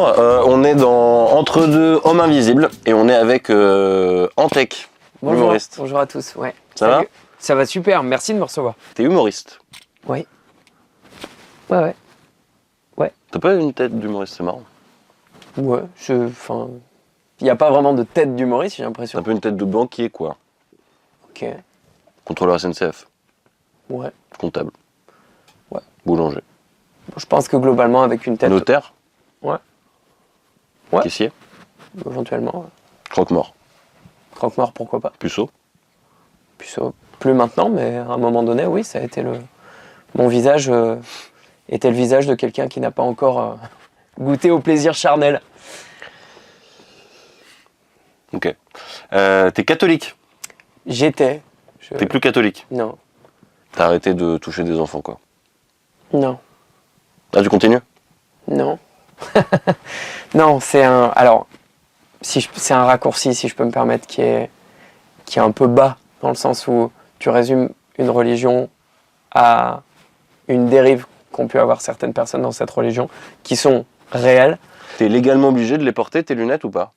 bonjour, on est dans Entre deux hommes invisibles et on est avec Antec, humoriste. Bonjour à tous, ouais. Ça va ? Ça va super, merci de me recevoir. T'es humoriste. Oui. Ouais. T'as pas une tête d'humoriste, c'est marrant. Ouais, il n'y a pas vraiment de tête d'humoriste, j'ai T'as l'impression. un peu une tête de banquier, quoi. Ok, Contrôleur SNCF, ouais. comptable. Ouais. Boulanger. Je pense que globalement, avec une tête, Notaire. Ouais. Ouais. Caissier. éventuellement, ouais. Croque-mort. Croque-mort, pourquoi pas. Puceau. Plus maintenant, mais à un moment donné, oui, ça a été mon visage était le visage de quelqu'un qui n'a pas encore goûté au plaisir charnel. Ok. T'es catholique. J'étais. T'es plus catholique. Non. T'as arrêté de toucher des enfants, quoi. Non. Ah, tu continues ? Non. Non, c'est un. Alors, c'est un raccourci, si je peux me permettre, qui est un peu bas, dans le sens où tu résumes une religion à une dérive qu'ont pu avoir certaines personnes dans cette religion, qui sont réelles. T'es légalement obligé de les porter, tes lunettes, ou pas ?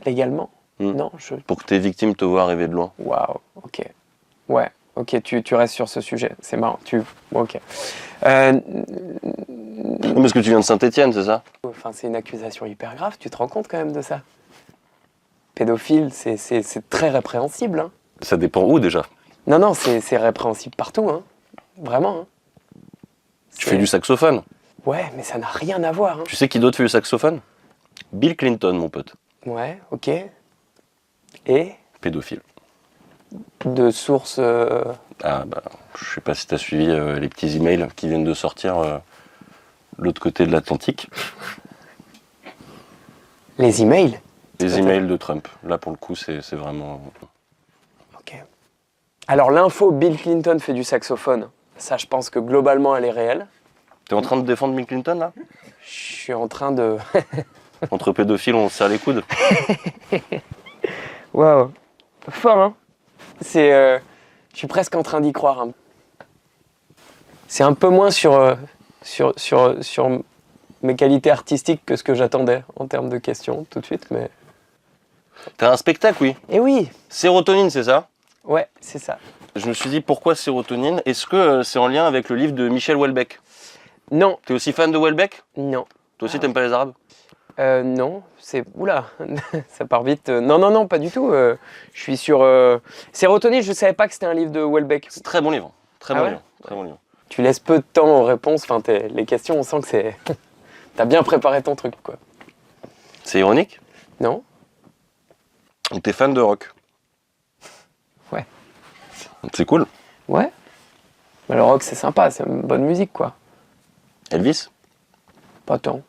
Légalement. Non, Pour que tes victimes te voient arriver de loin. Waouh, ok. Ouais, ok, tu restes sur ce sujet, c'est marrant. Ok. Non, parce que tu viens de Saint-Étienne, c'est ça ? Enfin, c'est une accusation hyper grave, tu te rends compte quand même de ça ? Pédophile, c'est très répréhensible, hein. Ça dépend où, déjà ? Non, c'est répréhensible partout, hein. Vraiment, hein. Tu fais du saxophone. Ouais, mais ça n'a rien à voir, hein. Tu sais qui d'autre fait du saxophone ? Bill Clinton, mon pote. Ouais, ok. Et Pédophile. de sources... Ah bah, je sais pas si t'as suivi les petits emails qui viennent de sortir de l'autre côté de l'Atlantique. Les emails. Les emails de Trump. Là, pour le coup, c'est vraiment... Ok. Alors, l'info Bill Clinton fait du saxophone, ça, je pense que globalement, elle est réelle. T'es en train de défendre Bill Clinton, là ? Je suis en train de... Entre pédophiles, on se serre les coudes. Waouh. Fort, hein. Je suis presque en train d'y croire, hein. C'est un peu moins sur mes qualités artistiques que ce que j'attendais en termes de questions, tout de suite, mais... T'as un spectacle, oui. Eh oui. Sérotonine, c'est ça ? Ouais, c'est ça. Je me suis dit, pourquoi sérotonine ? Est-ce que c'est en lien avec le livre de Michel Houellebecq ? Non. T'es aussi fan de Houellebecq ? Non. Toi aussi, t'aimes pas les Arabes ? Non, c'est... Oula, ça part vite. Non, pas du tout. Je suis sur... Sérotonine, je savais pas que c'était un livre de Houellebecq. C'est très bon livre. Très Ah bon ouais ? livre. Très bon livre. Tu laisses peu de temps aux réponses. Enfin, les questions, on sent que c'est... T'as bien préparé ton truc, quoi. C'est ironique ? Non ? Ou t'es fan de rock ? Ouais. C'est cool. Ouais. Mais le rock, c'est sympa, c'est une bonne musique, quoi. Elvis ? Pas tant.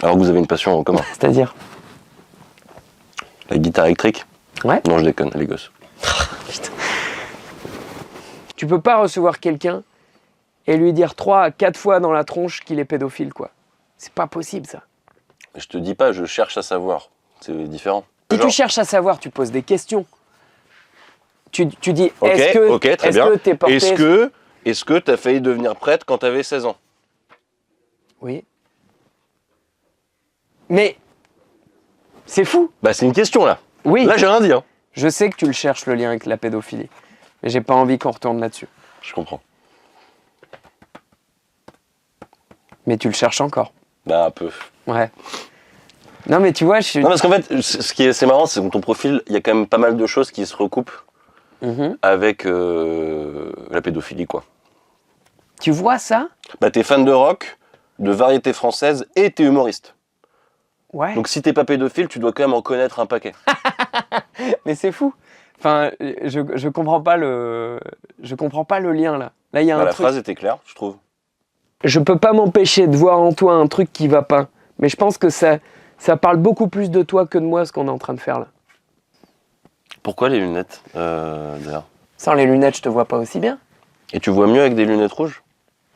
Alors que vous avez une passion en commun. C'est-à-dire ? La guitare électrique ? Ouais. Non, je déconne, les gosses. Putain. Tu peux pas recevoir quelqu'un et lui dire 3 à 4 fois dans la tronche qu'il est pédophile, quoi. C'est pas possible, ça. Je te dis pas, je cherche à savoir. C'est différent. Si tu cherches à savoir, tu poses des questions. Tu dis, Ok, très bien. que t'es porté... Est-ce que t'as failli devenir prêtre quand t'avais 16 ans ? Oui. Mais c'est fou. Bah c'est une question là. Oui. Là j'ai rien dit. Hein. Je sais que tu le cherches, le lien avec la pédophilie. Mais j'ai pas envie qu'on retourne là-dessus. Je comprends. Mais tu le cherches encore. Bah un peu. Ouais. Non mais tu vois, je suis... Non parce qu'en fait, ce qui est assez marrant, c'est que dans ton profil, il y a quand même pas mal de choses qui se recoupent avec la pédophilie quoi. Tu vois ça ? Bah t'es fan de rock, de variété française et t'es humoriste. Ouais. Donc si t'es pas pédophile, tu dois quand même en connaître un paquet. Mais c'est fou. Enfin, je comprends pas le lien là. Là il y a un La truc. phrase était claire, je trouve. Je peux pas m'empêcher de voir en toi un truc qui va pas. Mais je pense que ça parle beaucoup plus de toi que de moi ce qu'on est en train de faire là. Pourquoi les lunettes d'ailleurs ? Sans les lunettes, je te vois pas aussi bien. Et tu vois mieux avec des lunettes rouges ?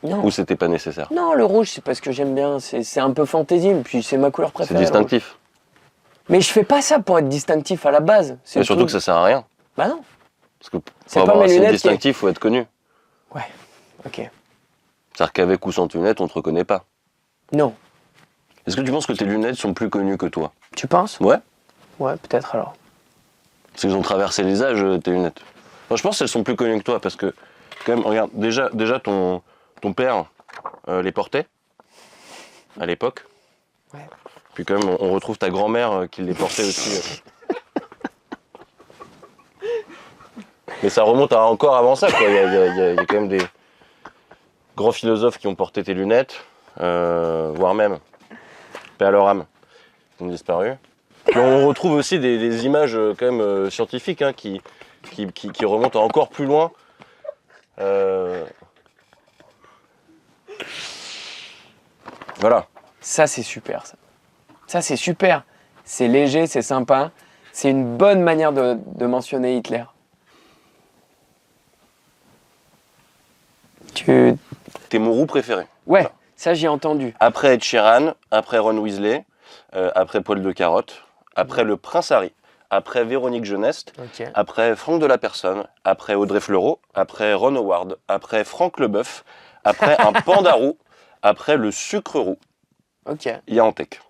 Non. Ou c'était pas nécessaire ? Non, le rouge, c'est parce que j'aime bien. C'est un peu fantaisie, puis c'est ma couleur C'est préférée. distinctif. Mais je fais pas ça pour être distinctif à la base. Mais surtout que ça sert à rien. Bah non. Parce que C'est pour pas avoir mes un signe lunettes distinctif, faut être connu. Ouais, ok. C'est-à-dire qu'avec ou sans lunettes, on te reconnaît pas. Non. Est-ce que tu penses que tes lunettes sont plus connues que toi? Tu penses? Ouais. Ouais, peut-être alors. Parce qu'ils ont traversé les âges, tes lunettes. Moi, je pense qu'elles sont plus connues que toi parce que, quand même, regarde, déjà ton père les portait à l'époque. Ouais. Puis quand même, on retrouve ta grand-mère qui les portait aussi. Mais ça remonte à encore avant ça, quoi. Il y a quand même des grands philosophes qui ont porté tes lunettes, voire même, paix à leur âme, qui ont disparu. Puis on retrouve aussi des images quand même scientifiques hein, qui remontent à encore plus loin. Voilà. Ça, c'est super, ça. Ça, c'est super. C'est léger, c'est sympa. C'est une bonne manière de mentionner Hitler. Tes mourous préférés. Ouais, ça, j'ai entendu. Après Ed Sheeran, après Ron Weasley, après Paul de Carotte, après le Prince Harry, après Véronique Jeuneste, Ok. après Franck de la Personne, après Audrey Fleurot, après Ron Howard, après Franck Leboeuf, après un panda roux, après le sucre roux. Ok. Il y a Antec.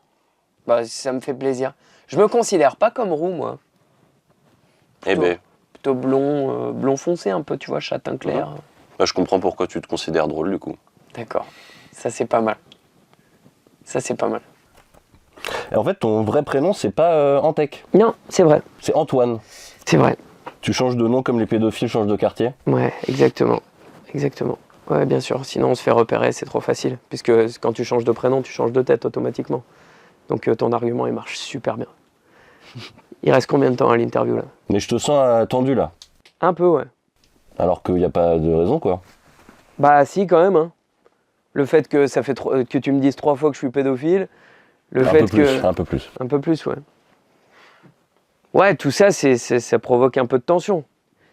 Bah, ça me fait plaisir. Je me considère pas comme roux, moi. Eh ben, Plutôt blond, blond foncé un peu, tu vois, châtain clair. bah, je comprends pourquoi tu te considères drôle du coup. D'accord. Ça, c'est pas mal. Ça, c'est pas mal. Et en fait, ton vrai prénom, c'est pas Antec, Non, c'est vrai. c'est Antoine. C'est vrai. Tu changes de nom comme les pédophiles changent de quartier. Ouais, exactement. Exactement. Ouais, bien sûr. Sinon, on se fait repérer, c'est trop facile. Puisque quand tu changes de prénom, tu changes de tête automatiquement. Donc, ton argument, il marche super bien. Il reste combien de temps à l'interview, là? Mais je te sens tendu là. Un peu, ouais. Alors qu'il n'y a pas de raison quoi. Bah, si, quand même, hein. Le fait que ça fait que tu me dises 3 fois que je suis pédophile, le Un fait peu plus, que... un peu plus. Un peu plus, ouais. Ouais, tout ça, ça provoque un peu de tension.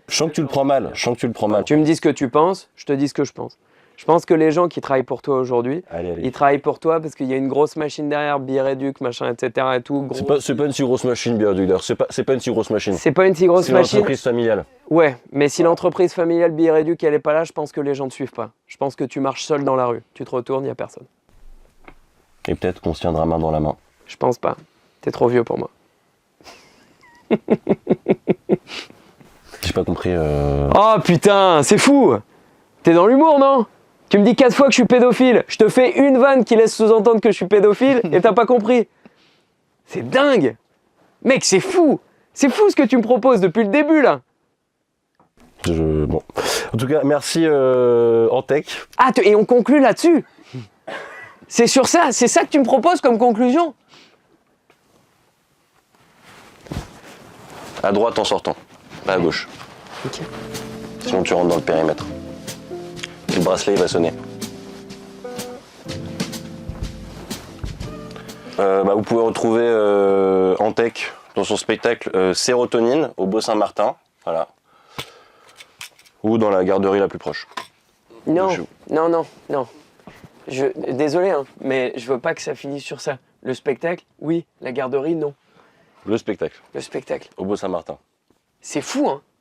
Je sens que tu le prends mal, je sens que tu le prends mal. Tu me dis ce que tu penses, je te dis ce que je pense. Je pense que les gens qui travaillent pour toi aujourd'hui, Allez, allez. ils travaillent pour toi parce qu'il y a une grosse machine derrière, Biréduc, machin, etc. et tout. C'est pas une si grosse machine, Biréduc, d'ailleurs. C'est pas une si grosse machine. C'est pas une si grosse C'est une machine. entreprise familiale. Ouais, mais si l'entreprise familiale Biréduc, elle est pas là, je pense que les gens ne te suivent pas. Je pense que tu marches seul dans la rue. Tu te retournes, il y a personne. Et peut-être qu'on se tiendra main dans la main. Je pense pas. T'es trop vieux pour moi. J'ai pas compris. Oh putain, c'est fou! T'es dans l'humour, non? Tu me dis 4 fois que je suis pédophile, je te fais une vanne qui laisse sous-entendre que je suis pédophile et t'as pas compris. C'est dingue! Mec, c'est fou! C'est fou ce que tu me proposes depuis le début là! Bon. En tout cas, merci Antec. Ah, et on conclut là-dessus? C'est sur ça? C'est ça que tu me proposes comme conclusion? À droite en sortant, pas à gauche. Ok. Sinon tu rentres dans le périmètre. Et le bracelet il va sonner. Vous pouvez retrouver Antec dans son spectacle Sérotonine au Beau Saint-Martin, voilà. Ou dans la garderie la plus proche. Non, Je- non. Désolé, hein, mais je veux pas que ça finisse sur ça. Le spectacle, oui. La garderie, non. Le spectacle Le spectacle. au Beau Saint-Martin. C'est fou, hein?